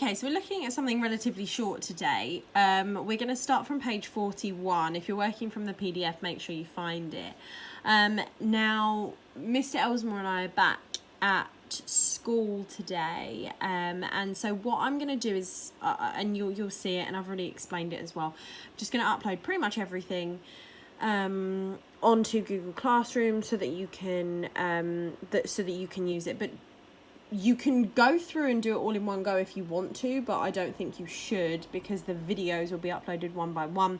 Okay, so we're looking at something relatively short today. We're going to start from page 41. If you're working from the PDF, make sure you find it. Now, Mr. Ellesmore and I are back at school today, and so what I'm going to do is, and you'll see it, and I've already explained it as well. I'm just going to upload pretty much everything onto Google Classroom so that you can use it. But you can go through and do it all in one go if you want to, but I don't think you should, because the videos will be uploaded one by one,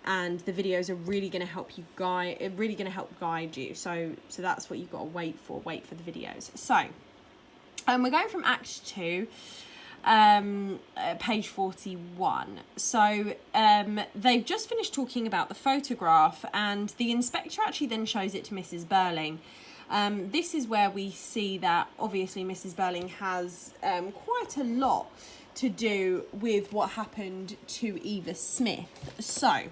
and the videos are really going to help you guide you. So that's what you've got to wait for the videos. So we're going from Act 2, page 41. So they've just finished talking about the photograph, and the inspector actually then shows it to Mrs. Burling. This is where we see that obviously Mrs. Burling has quite a lot to do with what happened to Eva Smith. So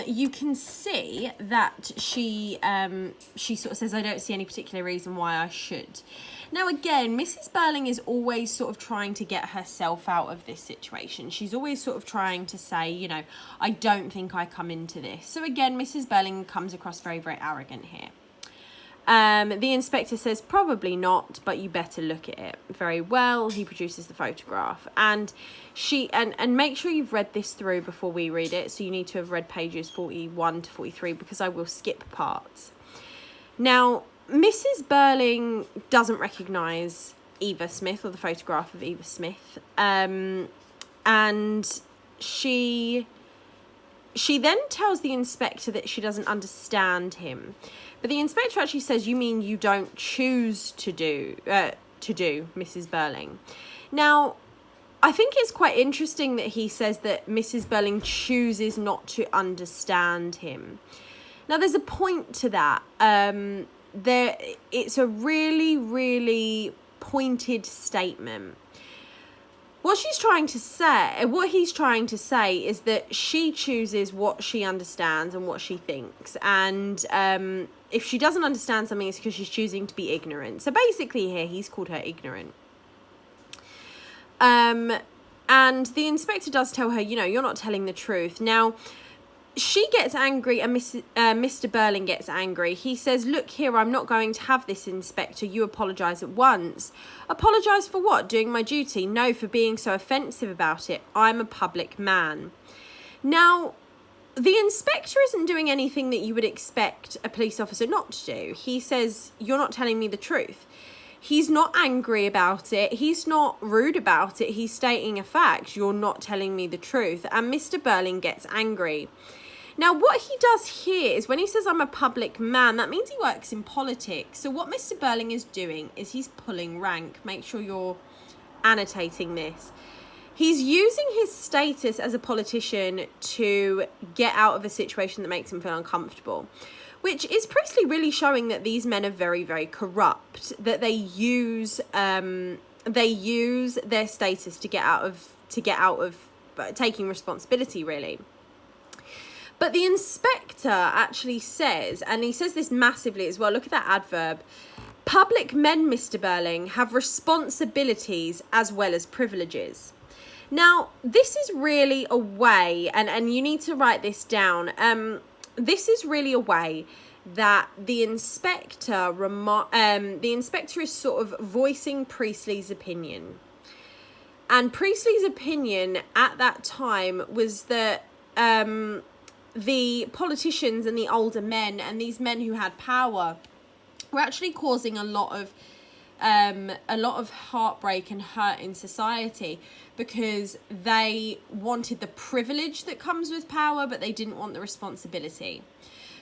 you can see that she sort of says, I don't see any particular reason why I should. Now, again, Mrs. Burling is always sort of trying to get herself out of this situation. She's always sort of trying to say, you know, I don't think I come into this. So again, Mrs. Burling comes across very, very arrogant here. The inspector says, probably not, but you better look at it. Very well. He produces the photograph, and and make sure you've read this through before we read it. So you need to have read pages 41 to 43, because I will skip parts. Now, Mrs. Burling doesn't recognise Eva Smith, or the photograph of Eva Smith, and she then tells the inspector that she doesn't understand him. But the inspector actually says, you mean you don't choose to do, Mrs. Burling? Now, I think it's quite interesting that he says that Mrs. Burling chooses not to understand him. Now, there's a point to that. It's a really, really pointed statement. What he's trying to say is that she chooses what she understands and what she thinks. And if she doesn't understand something, it's because she's choosing to be ignorant. So basically here, he's called her ignorant. And the inspector does tell her, you know, you're not telling the truth. Now, she gets angry, and Mr. Burling gets angry. He says, look here, I'm not going to have this, Inspector. You apologise at once. Apologise for what? Doing my duty? No, for being so offensive about it. I'm a public man. Now, the inspector isn't doing anything that you would expect a police officer not to do. He says, you're not telling me the truth. He's not angry about it. He's not rude about it. He's stating a fact. You're not telling me the truth. And Mr. Burling gets angry. Now, what he does here is when he says, I'm a public man, that means he works in politics. So what Mr. Burling is doing is he's pulling rank. Make sure you're annotating this. He's using his status as a politician to get out of a situation that makes him feel uncomfortable, which is precisely really showing that these men are very, very corrupt, that they use their status to get out of taking responsibility, really. But the inspector actually says, and he says this massively as well, look at that adverb, public men, Mr. Burling, have responsibilities as well as privileges. Now, this is really a way, and you need to write this down, this is really a way that the inspector is sort of voicing Priestley's opinion. And Priestley's opinion at that time was that the politicians and the older men and these men who had power were actually causing a lot of heartbreak and hurt in society, because they wanted the privilege that comes with power, but they didn't want the responsibility.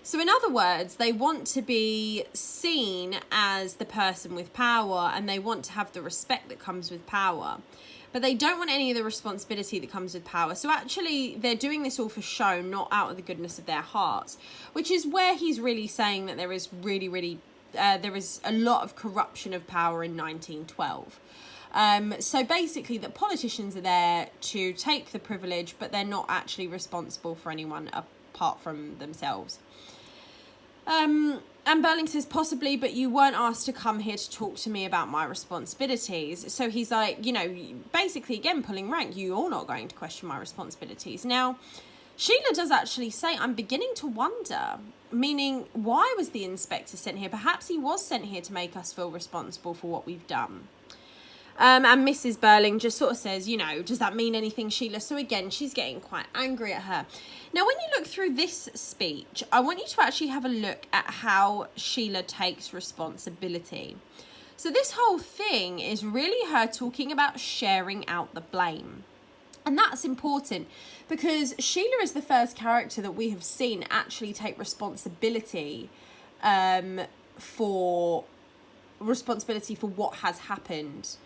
So in other words, they want to be seen as the person with power, and they want to have the respect that comes with power, but they don't want any of the responsibility that comes with power. So actually, they're doing this all for show, not out of the goodness of their hearts, which is where he's really saying that there is there is a lot of corruption of power in 1912. So basically, that politicians are there to take the privilege, but they're not actually responsible for anyone apart from themselves. And Burling says, possibly, but you weren't asked to come here to talk to me about my responsibilities. So he's like, you know, basically, again, pulling rank. You're not going to question my responsibilities. Now, Sheila does actually say, I'm beginning to wonder, meaning, why was the inspector sent here? Perhaps he was sent here to make us feel responsible for what we've done. And Mrs. Burling just sort of says, you know, does that mean anything, Sheila? So again, she's getting quite angry at her. Now, when you look through this speech, I want you to actually have a look at how Sheila takes responsibility. So this whole thing is really her talking about sharing out the blame. And that's important because Sheila is the first character that we have seen actually take responsibility for what has happened.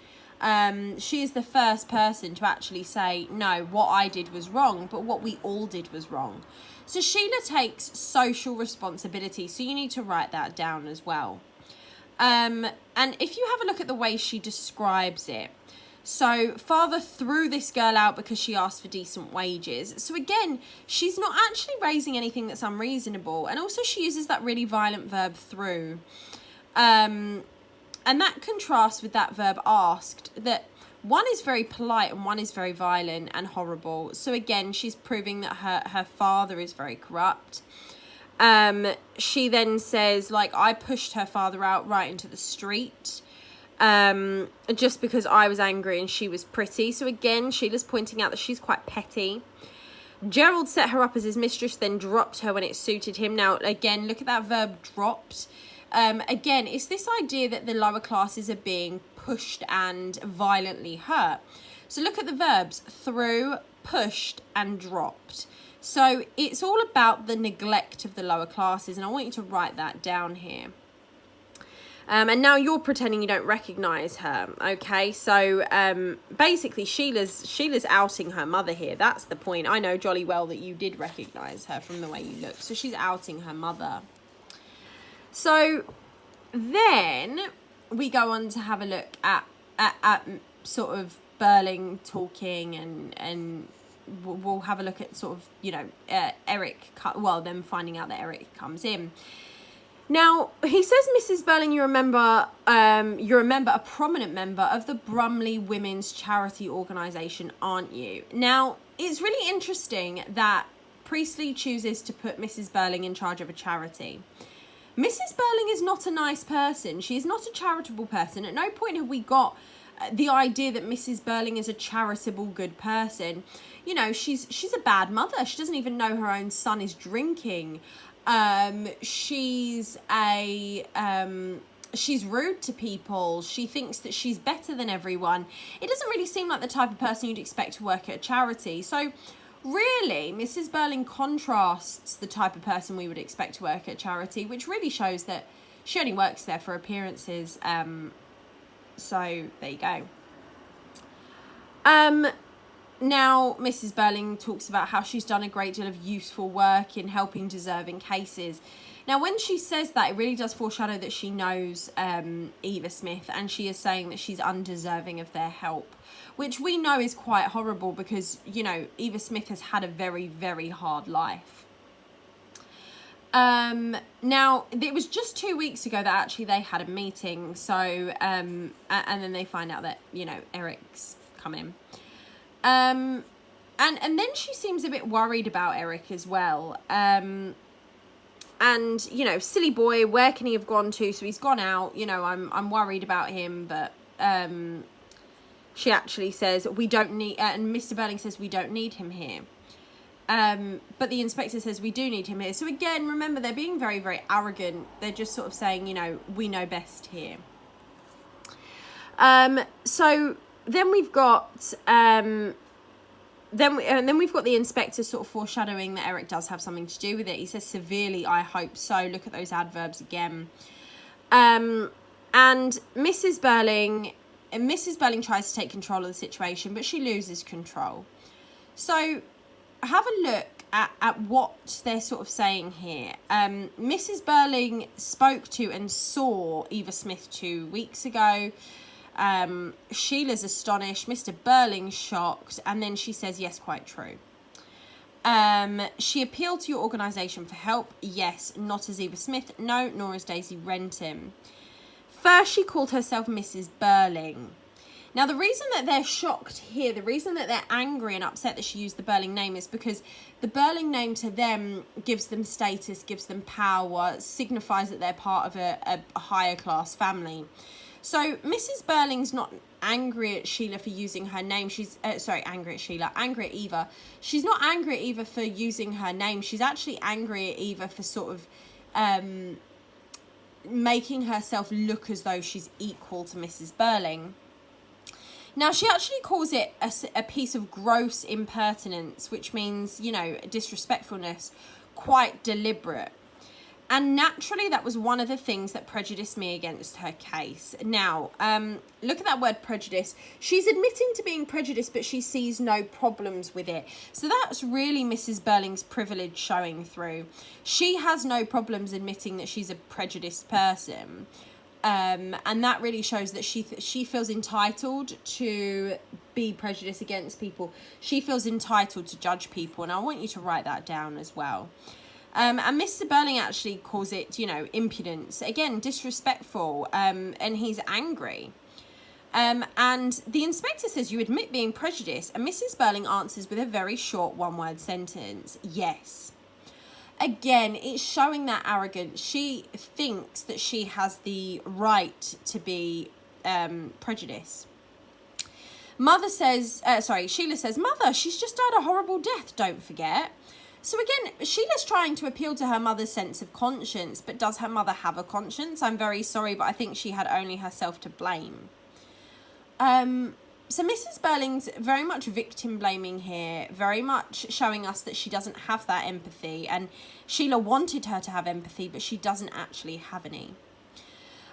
She is the first person to actually say, no, what I did was wrong, but what we all did was wrong. So Sheila takes social responsibility. So you need to write that down as well. And if you have a look at the way she describes it, so father threw this girl out because she asked for decent wages. So again, she's not actually raising anything that's unreasonable. And also she uses that really violent verb threw. And that contrasts with that verb asked, that one is very polite and one is very violent and horrible. So again, she's proving that her father is very corrupt. She then says, like, I pushed her father out right into the street just because I was angry and she was pretty. So again, Sheila's pointing out that she's quite petty. Gerald set her up as his mistress, then dropped her when it suited him. Now, again, look at that verb dropped. Again, it's this idea that the lower classes are being pushed and violently hurt. So look at the verbs threw, pushed, and dropped. So it's all about the neglect of the lower classes, and I want you to write that down here. And now you're pretending you don't recognise her, okay? So basically, Sheila's outing her mother here. That's the point. I know jolly well that you did recognise her from the way you look. So she's outing her mother. So then we go on to have a look at sort of Burling talking, and we'll have a look at sort of, you know, Eric, well, them finding out that Eric comes in. Now, he says, Mrs. Burling, you're a member, a prominent member of the Brumley Women's Charity Organisation, aren't you? Now, it's really interesting that Priestley chooses to put Mrs. Burling in charge of a charity. Mrs. Burling is not a nice person. She is not a charitable person. At no point have we got the idea that Mrs. Burling is a charitable, good person. You know, she's a bad mother. She doesn't even know her own son is drinking. She's rude to people. She thinks that she's better than everyone. It doesn't really seem like the type of person you'd expect to work at a charity. So really, Mrs. Burling contrasts the type of person we would expect to work at a charity, which really shows that she only works there for appearances. So there you go. Now, Mrs. Burling talks about how she's done a great deal of useful work in helping deserving cases. Now, when she says that, it really does foreshadow that she knows Eva Smith, and she is saying that she's undeserving of their help, which we know is quite horrible because, you know, Eva Smith has had a very, very hard life. Now, it was just 2 weeks ago that actually they had a meeting. So, and then they find out that, you know, Eric's come in. And then she seems a bit worried about Eric as well. And, you know, silly boy, where can he have gone to? So he's gone out, you know, I'm worried about him, but, she actually says, we don't need, and Mr. Burling says, we don't need him here. But the inspector says, we do need him here. So again, remember, they're being very, very arrogant. They're just sort of saying, you know, we know best here. So then we've got, then we've got the inspector sort of foreshadowing that Eric does have something to do with it. He says, severely, I hope so. Look at those adverbs again. And Mrs. Burling tries to take control of the situation, but she loses control. So have a look at what they're sort of saying here. Mrs. Burling spoke to and saw Eva Smith 2 weeks ago. Sheila's astonished, Mr. Burling's shocked, and then she says, yes, quite true. She appealed to your organisation for help. Yes. Not as Eva Smith. No. Nor as Daisy Renton. First, she called herself Mrs. Burling. Now, the reason that they're shocked here, the reason that they're angry and upset that she used the Burling name is because the Burling name to them gives them status, gives them power, signifies that they're part of a higher class family. So Mrs. Burling's not angry at Sheila for using her name. She's, angry at Eva. She's not angry at Eva for using her name. She's actually angry at Eva for sort of making herself look as though she's equal to Mrs. Burling. Now, she actually calls it a piece of gross impertinence, which means, you know, disrespectfulness, quite deliberate. And naturally, that was one of the things that prejudiced me against her case. Now, look at that word prejudice. She's admitting to being prejudiced, but she sees no problems with it. So that's really Mrs. Burling's privilege showing through. She has no problems admitting that she's a prejudiced person. And that really shows that she feels entitled to be prejudiced against people. She feels entitled to judge people. And I want you to write that down as well. And Mr. Burling actually calls it, you know, impudence. Again, disrespectful. And he's angry. And the inspector says, you admit being prejudiced. And Mrs. Burling answers with a very short one-word sentence. Yes. Again, it's showing that arrogance. She thinks that she has the right to be prejudiced. Sheila says, Mother, she's just died a horrible death, don't forget. So again, Sheila's trying to appeal to her mother's sense of conscience, but does her mother have a conscience? I'm very sorry, but I think she had only herself to blame. So Mrs. Burling's very much victim blaming here, very much showing us that she doesn't have that empathy, and Sheila wanted her to have empathy, but she doesn't actually have any.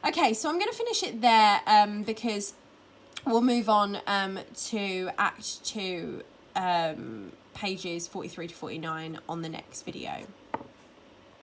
Okay, so I'm going to finish it there because we'll move on to Act 2, pages 43 to 49 on the next video.